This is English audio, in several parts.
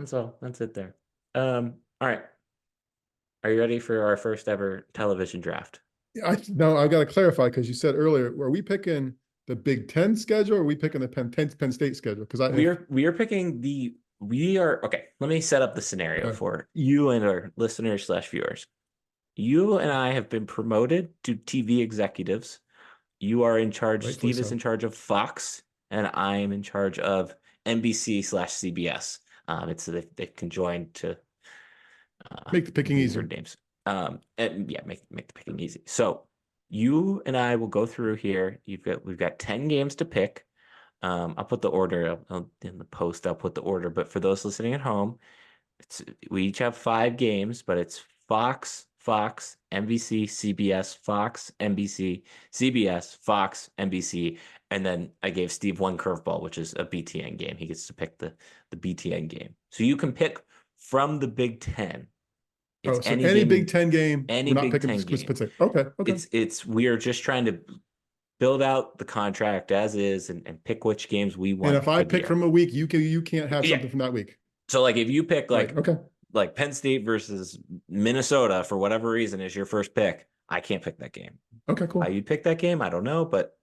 That's all. That's it there. All right. Are you ready for our first ever television draft? No, I got to clarify because you said earlier, are we picking the Big Ten schedule or are we picking the Penn State schedule? Because We are picking we are okay. Let me set up the scenario for you and our listeners slash viewers. You and I have been promoted to TV executives. You are in charge. rightfully Steve is so. in charge of Fox, and I am in charge of NBC slash CBS. It's so they can join to Make the picking easier. weird names. And yeah, make the picking easy. So you and I will go through here. We've got 10 games to pick. I'll put the order in the post. I'll put the order, but for those listening at home, we each have 5 games, but it's Fox, NBC, CBS, Fox, NBC, CBS, Fox, NBC, and then I gave Steve one curveball, which is a BTN game. He gets to pick the BTN game. So you can pick from the Big Ten. It's Oh, so any any Big game, Ten game, any we're not Big picking Ten Penn game. State. Okay, okay. It's we are just trying to build out the contract as is and pick which games we And want if I for the pick year. from a week, you can't have Yeah. something from that week. So like if you pick Right. Okay. like Penn State versus Minnesota for whatever reason is your first pick, I can't pick that game. Okay, Why cool. you pick that game, I don't know, but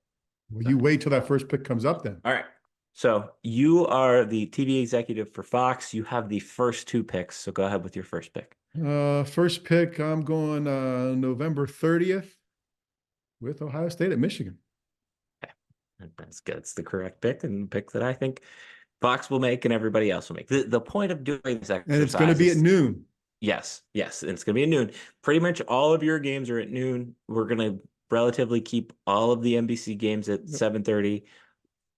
Well, go you ahead. wait till that first pick comes up then. All right. So you are the TV executive for Fox. You have the first 2 picks. So go ahead with your first pick. First pick, I'm going November 30th with Ohio State at Michigan. Okay. That's good. It's the correct pick and the pick that I think Fox will make and everybody else will make. The point of doing this And it's going to exercise be at is noon. yes, and it's going to be at noon. Pretty much all of your games are at noon. We're going to relatively keep all of the NBC games at Yep. 7:30.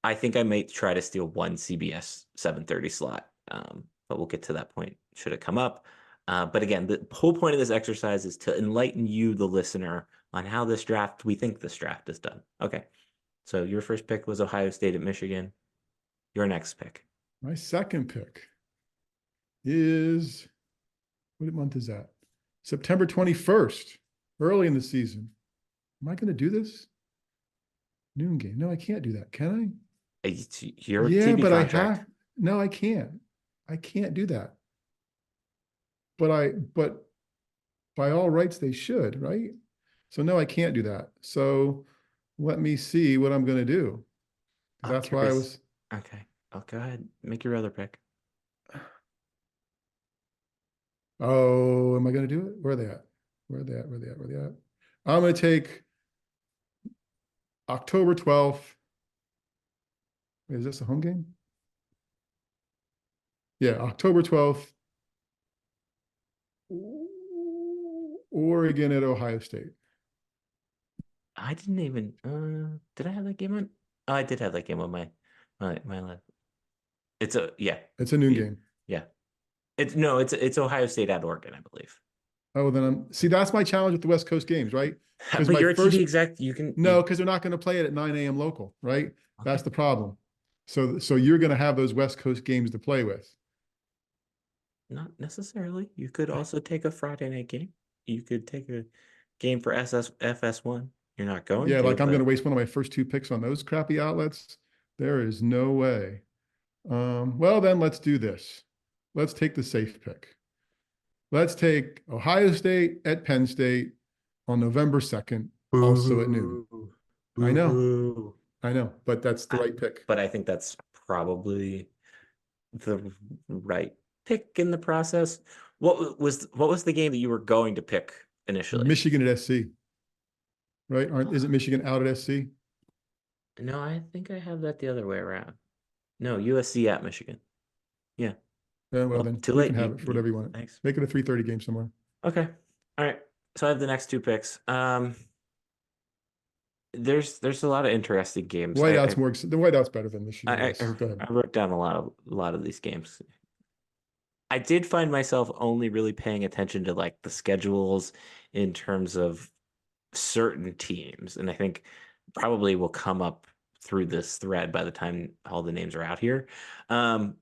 I think I might try to steal one CBS 7:30 slot, but we'll get to that point should it come up. But again, the whole point of this exercise is to enlighten you, the listener, on how we think this draft is done. Okay, so your first pick was Ohio State at Michigan. Your next pick. My second pick is, what month is that? September 21st, early in the season. Am I going to do this? Noon game. No, I can't do that. Can It's I? your Yeah, TV but contract. no, I can't. I can't do that. But by all rights, they should, right? So no, I can't do that. So let me see what I'm going to do. I'm That's why I curious. was, Okay, I'll go ahead. Make your other pick. oh, am I going to do it? Where are they at? Where are they at? Where are they at? Where are they at? I'm going to take October 12th. Is this a home game? Yeah, October 12th, Oregon at Ohio State. I didn't even did I have that game on? Oh, I did have that game on my list. It's a yeah. It's a noon Yeah. game. Yeah. It's no, it's Ohio State at Oregon, I believe. Oh, then see, that's my challenge with the West Coast games, right? Because But my you're a TV first, exec, you can no, you because they're not going to play it at 9 a.m. local, right? That's okay. the problem. So you're going to have those West Coast games to play with. Not necessarily. You could also take a Friday night game. You could take a game for FS1. You're not going Yeah, to, like I'm going to but waste one of my first 2 picks on those crappy outlets. There is no way. Well, then let's do this. Let's take the safe pick. Let's take Ohio State at Penn State on November 2nd, also at noon. boo. I know, Boo. I know, but that's the I, right pick. but I think that's probably the right pick in the process. What was the game that you were going to pick initially? Michigan at SC, right? Isn't Michigan out at SC? No, I think I have that the other way around. No, USC at Michigan. Yeah. Yeah, well, Well, then too you can late. have it for You whatever you want. thanks. Make it a 3:30 game somewhere. Okay. All right. So I have the next 2 picks. There's a lot of interesting games. Whiteout's more. The whiteout's better than Michigan I, is. Go ahead. I wrote down a lot of these games. I did find myself only really paying attention to like the schedules in terms of certain teams, and I think probably will come up through this thread by the time all the names are out here. Um,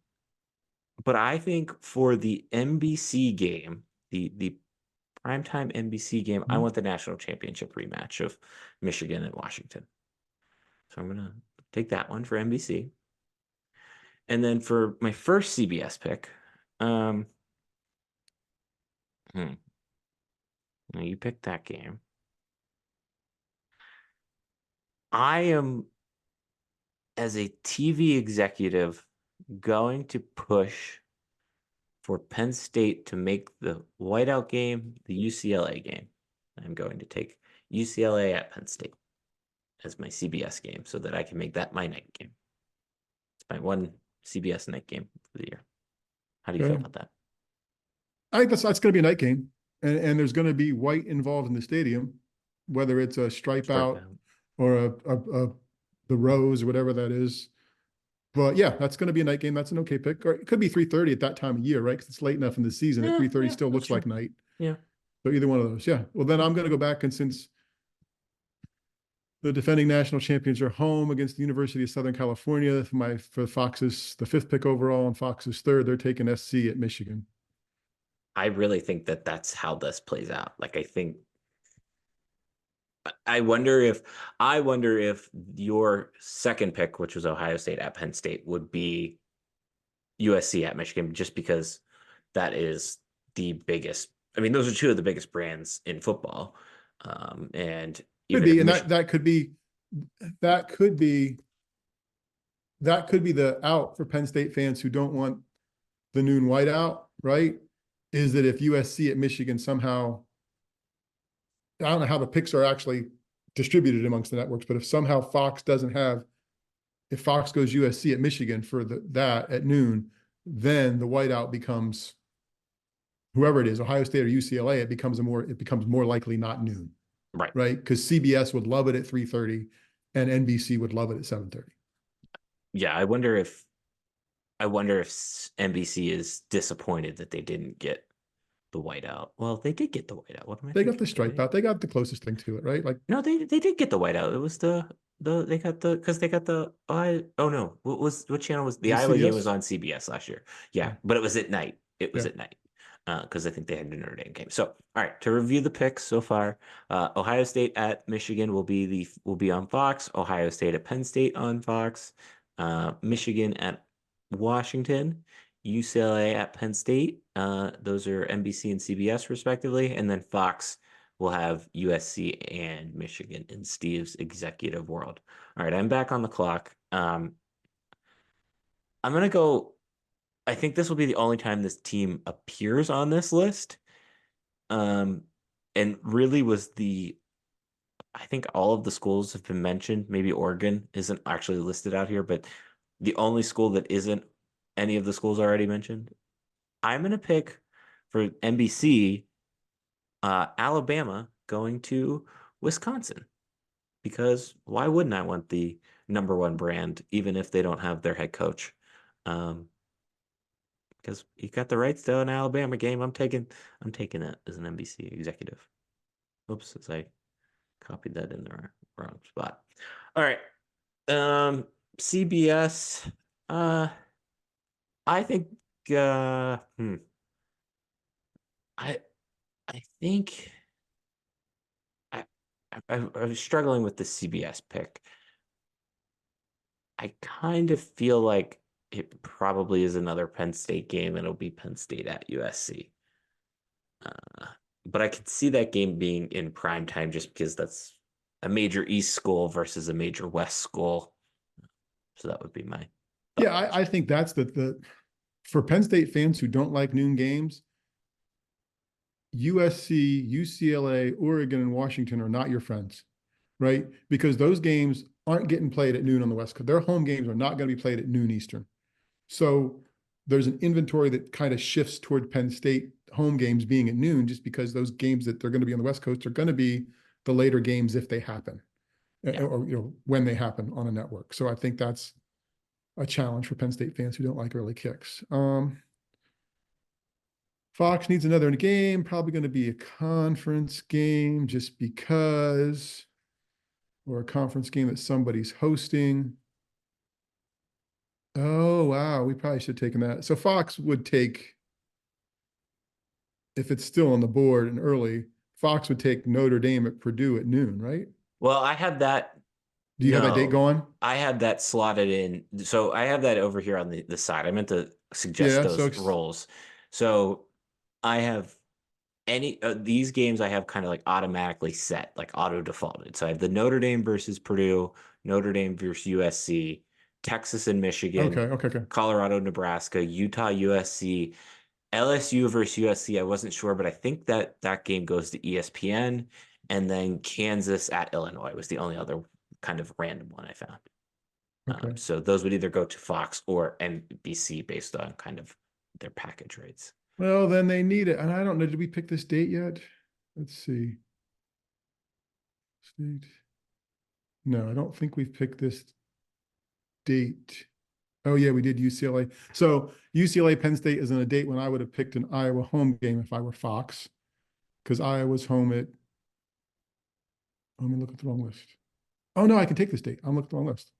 but I think for the NBC game, the primetime NBC game, I Mhm. want the national championship rematch of Michigan and Washington. So I'm gonna take that one for NBC. And then for my first CBS pick, Um, hmm. Now you picked that game. I am, as a TV executive, going to push for Penn State to make the whiteout game the UCLA game. I'm going to take UCLA at Penn State as my CBS game so that I can make that my night game. It's my one CBS night game for the year. How do you feel Okay. about that? I think that's going to be a night game, and there's going to be white involved in the stadium, whether it's a stripe Strike out out. or the rose or whatever that is. But yeah, that's going to be a night game. That's an okay pick. Or it could be 3:30 at that time of year, right? Because it's late enough in the season. At 3:30 Yeah, still that's looks true. like night. Yeah. So either one of those. Yeah. Well, then I'm going to go back, and since the defending national champions are home against the University of Southern California, for Fox's the fifth pick overall and Fox's third, they're taking SC at Michigan. I really think that that's how this plays out. Like, I think I wonder if your second pick, which was Ohio State at Penn State, would be USC at Michigan, just because that is the biggest. I mean, those are two of the biggest brands in football. And Could even if be, and Michigan, that could be the out for Penn State fans who don't want the noon whiteout, right? Is that if USC at Michigan somehow, I don't know how the picks are actually distributed amongst the networks, but if somehow if Fox goes USC at Michigan for that at noon, then the whiteout becomes whoever it is, Ohio State or UCLA. It becomes more likely not noon, right? right? Because CBS would love it at 3:30, and NBC would love it at 7:30. Yeah, I wonder if NBC is disappointed that they didn't get the whiteout. Well, they did get the whiteout. What am I They got thinking? the Did stripe they? out. They got the closest thing to it, right? Like No, they did get the whiteout. It was the they got the because they got the I oh no, what channel was the the Iowa game was CBS. on CBS last year. Yeah, Yeah, but it was at night. It was yeah. at night. Because I think they had a Notre Dame game. So, all right, to review the picks so far, Ohio State at Michigan will be on Fox. Ohio State at Penn State on Fox. Michigan at Washington. UCLA at Penn State. Those are NBC and CBS respectively, and then Fox will have USC and Michigan in Steve's executive world. All right, I'm back on the clock. I'm gonna go. I think this will be the only time this team appears on this list. Um, and really was I think all of the schools have been mentioned. Maybe Oregon isn't actually listed out here, but the only school that isn't any of the schools already mentioned. I'm gonna pick for NBC, Alabama going to Wisconsin. Because why wouldn't I want the number one brand, even if they don't have their head coach? Um, because you got the rights to an Alabama game. I'm taking it as an NBC executive. Oops, as I copied that in the wrong spot. All right. CBS. Uh, I think. Uh, hmm, I I think I, I was struggling with the CBS pick. I kind of feel like it probably is another Penn State game, and it'll be Penn State at USC. Uh, but I could see that game being in prime time just because that's a major East school versus a major West school. So that would be my Yeah, thought process. I think that's the for Penn State fans who don't like noon games, USC, UCLA, Oregon, and Washington are not your friends, right? Because those games aren't getting played at noon on the West Coast. Their home games are not going to be played at noon Eastern. So there's an inventory that kind of shifts toward Penn State home games being at noon, just because those games that they're going to be on the West Coast are going to be the later games if they happen, Yeah. or when they happen on a network. So I think that's a challenge for Penn State fans who don't like early kicks. Fox needs another game, probably going to be a conference game just because, or a conference game that somebody's hosting. Oh, wow. We probably should have taken that. So Fox would take, if it's still on the board and early, Fox would take Notre Dame at Purdue at noon, right? Well, I had that. Do you have that date No, going? I had that slotted in. So I have that over here on the side. I meant to suggest Yeah. So those roles. So I have any these games I have kind of like automatically set, like auto defaulted. So I have the Notre Dame versus Purdue, Notre Dame versus USC, Texas and okay, Michigan, okay, okay, Colorado, Nebraska, Utah, USC, LSU versus USC. I wasn't sure, but I think that that game goes to ESPN, and then Kansas at Illinois was the only other kind of random one I found. okay. So those would either go to Fox or NBC based on kind of their package rates. Well, then they need it. And I don't know, did we pick this date yet? Let's see. State. No, I don't think we've picked this date. Oh yeah, we did UCLA. So UCLA Penn State is on a date when I would have picked an Iowa home game if I were Fox, because Iowa's home at. Let me look at the wrong list. Oh no, I can take this date. I'm looking at the wrong list.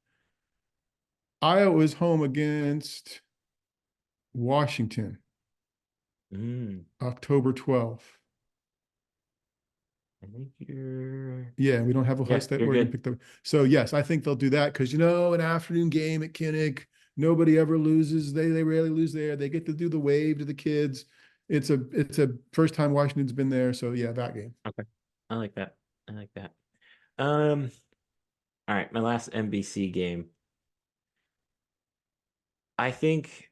Iowa is home against Washington, Mm, October 12th. I think you're, Yeah, we don't have Ohio yeah, State, you're Oregon good. picked up. So yes, I think they'll do that because an afternoon game at Kinnick, nobody ever loses. They rarely lose there. They get to do the wave to the kids. It's a first time Washington's been there. So yeah, that game. Okay. I like that. I like that. Um, all right, my last NBC game. I think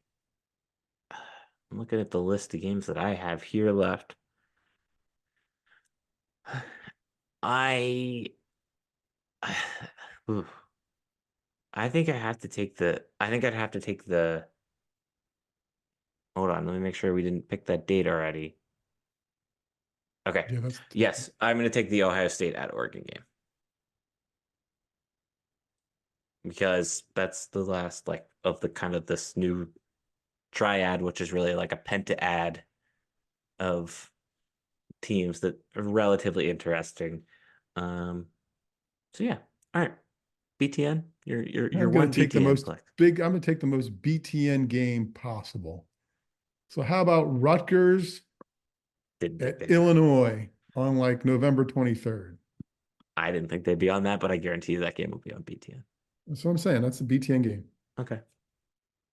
I'm looking at the list of games that I have here left. I ooh, I think I have to take I think I'd have to take the hold on, let me make sure we didn't pick that date already. Okay. Yeah, that's Yes, I'm gonna take the Ohio State at Oregon game because that's the last like of the kind of this new triad, which is really like a penta-ad of teams that are relatively interesting. Um, so yeah. All right. BTN, your I'm gonna one take the BTN most click. I'm gonna take the most BTN game possible. So how about Rutgers Didn't think at they'd be on. Illinois on like November 23rd? I didn't think they'd be on that, but I guarantee you that game will be on BTN. That's what I'm saying. That's the BTN game. Okay.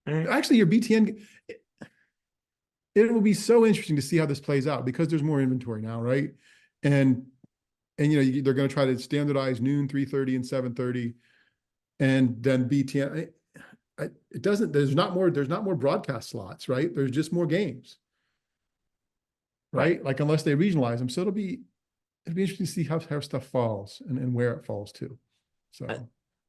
All right. Actually, your BTN, it will be so interesting to see how this plays out because there's more inventory now, right? And they're going to try to standardize noon, 3:30, and 7:30, and then BTN. It doesn't. There's not more. There's not more broadcast slots, right? There's just more games, Right. right? Like unless they regionalize them, so it'll be interesting to see how stuff falls and where it falls to. Uh, So,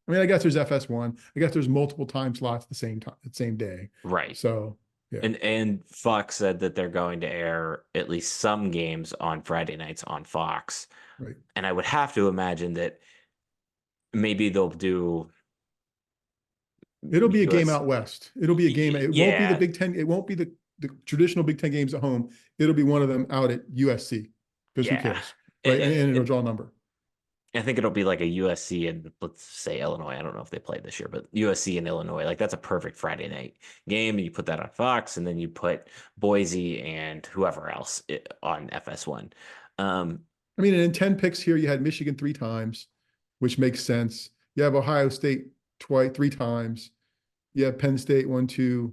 I mean, I guess there's FS1. I guess there's multiple time slots at the same time, the same day. right. So, yeah, And Fox said that they're going to air at least some games on Friday nights on Fox. right. And I would have to imagine that maybe they'll do It'll be a game US. out west. It'll be a game. It won't be the Yeah. Big Ten. It won't be the traditional Big Ten games at home. It'll be one of them out at USC because who Yeah. cares, right? And it'll It, draw a number. I think it'll be like a USC and let's say Illinois. I don't know if they played this year, but USC and Illinois, like that's a perfect Friday night game. And you put that on Fox, and then you put Boise and whoever else on FS1. Um, I mean, in 10 picks here, you had Michigan 3 times, which makes sense. You have Ohio State twice, 3 times. You have Penn State 1, 2,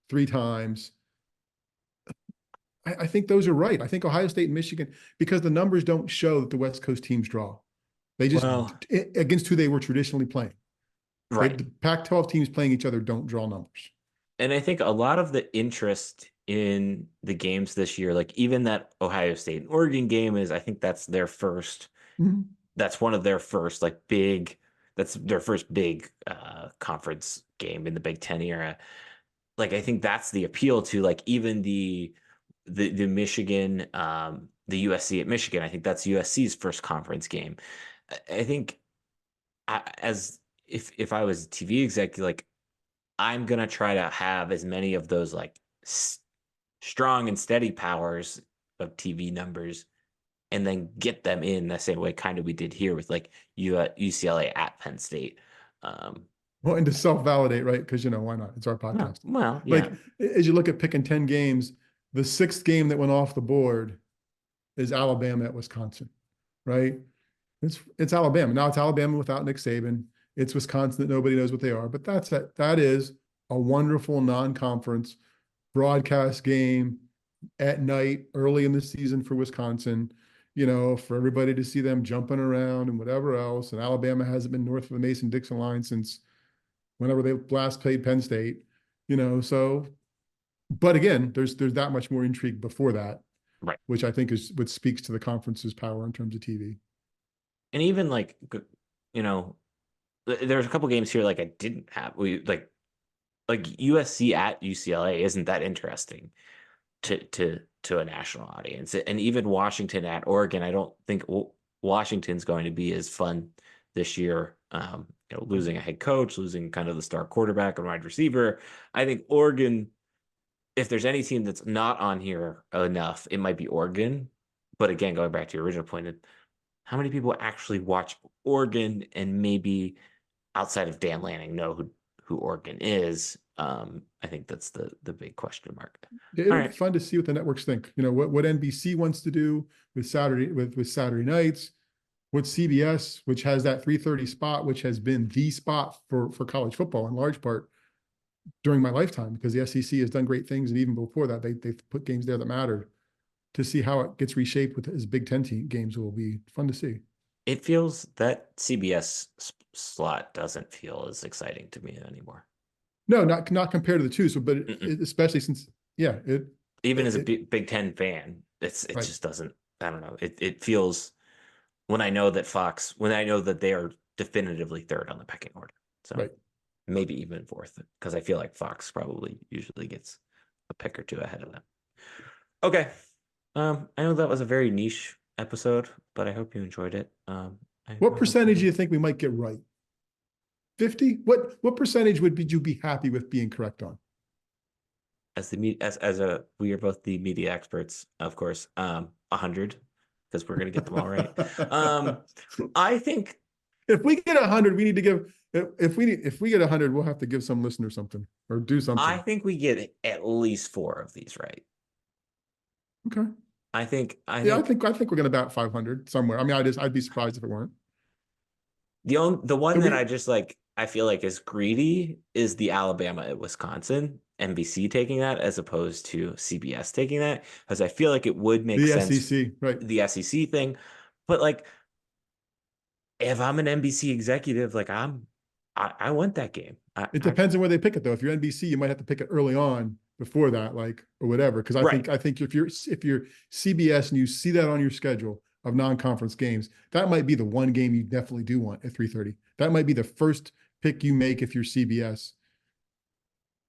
3 times. I think those are right. I think Ohio State and Michigan, because the numbers don't show that the West Coast teams draw. They just well, against who they were traditionally playing. right. The Pac-12 teams playing each other don't draw numbers. And I think a lot of the interest in the games this year, like even that Ohio State and Oregon game is, I think that's their first, Mhm. that's one of their first like big, that's their first big conference game in the Big Ten era. Like I think that's the appeal to like even the Michigan, the USC at Michigan. I think that's USC's first conference game. I think as if I was a TV executive, like I'm gonna try to have as many of those like strong and steady powers of TV numbers, and then get them in the same way kind of we did here with like UCLA at Penn State. Um, Well, and to self-validate, right? Because why not? It's our no, podcast. well, yeah, Like as you look at picking 10 games, the sixth game that went off the board is Alabama at Wisconsin, right? It's Alabama. Now it's Alabama without Nick Saban. It's Wisconsin that nobody knows what they are, but that is a wonderful non-conference broadcast game at night, early in the season for Wisconsin, for everybody to see them jumping around and whatever else. And Alabama hasn't been north of the Mason-Dixon line since whenever they last played Penn State, so, but again, there's that much more intrigue before that, Right. which I think is what speaks to the conference's power in terms of TV. And even like, there's a couple games here like I didn't have. We like USC at UCLA isn't that interesting to a national audience. And even Washington at Oregon, I don't think Washington's going to be as fun this year. Losing a head coach, losing kind of the star quarterback and wide receiver. I think Oregon, if there's any team that's not on here enough, it might be Oregon. But again, going back to your original point, how many people actually watch Oregon and maybe outside of Dan Lanning know who Oregon is? I think that's the big question mark. All It'll be right. fun to see what the networks think. What NBC wants to do with Saturday nights, what CBS, which has that 3:30 spot, which has been the spot for college football in large part during my lifetime, because the SEC has done great things, and even before that, they've put games there that mattered. To see how it gets reshaped with his Big Ten games will be fun to see. It feels that CBS slot doesn't feel as exciting to me anymore. No, not compared to the two. So, but especially since, yeah, even as a Big Ten fan, it right. just doesn't. I don't know. It feels when I know that they are definitively third on the pecking order. So right. maybe even fourth, because I feel like Fox probably usually gets a pick or two ahead of them. Okay. I know that was a very niche episode, but I hope you enjoyed it. What percentage do you think we might get right? 50? What percentage would you be happy with being correct on? We are both the media experts, of course. 100, because we're gonna get them all right. I think if we get 100, we need to give. If we get 100, we'll have to give some listener something or do something. I think we get at least 4 of these right. Okay. I think we're gonna bat 500 somewhere. I mean, I'd be surprised if it weren't. The one that I just I feel like is greedy is the Alabama at Wisconsin, NBC taking that as opposed to CBS taking that, because I feel like it would make sense. SEC, right? The SEC thing, but like, if I'm an NBC executive, I want that game. It depends on where they pick it, though. If you're NBC, you might have to pick it early on before that, or whatever. Because I think if you're CBS and you see that on your schedule of non-conference games, that might be the one game you definitely do want at 3:30. That might be the first pick you make if you're CBS,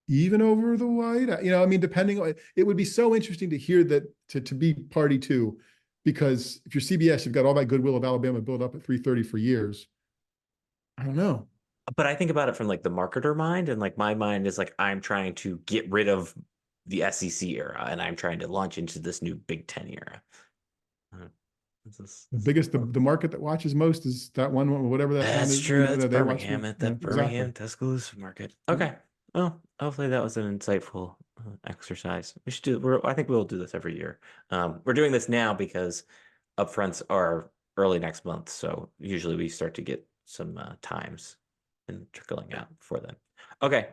even over the white. I mean, depending on it, would be so interesting to hear that to be party to, because if you're CBS, you've got all that goodwill of Alabama built up at 3:30 for years. I don't know. But I think about it from the marketer mind, and my mind is I'm trying to get rid of the SEC era, and I'm trying to launch into this new Big Ten era. The market that watches most is that one, whatever that That's is. true. That's Birmingham at the Birmingham exactly. Tuscaloosa market. Okay. Well, hopefully that was an insightful exercise. We should do. I think we'll do this every year. We're doing this now because upfronts are early next month, so usually we start to get some times and trickling out before then. Okay.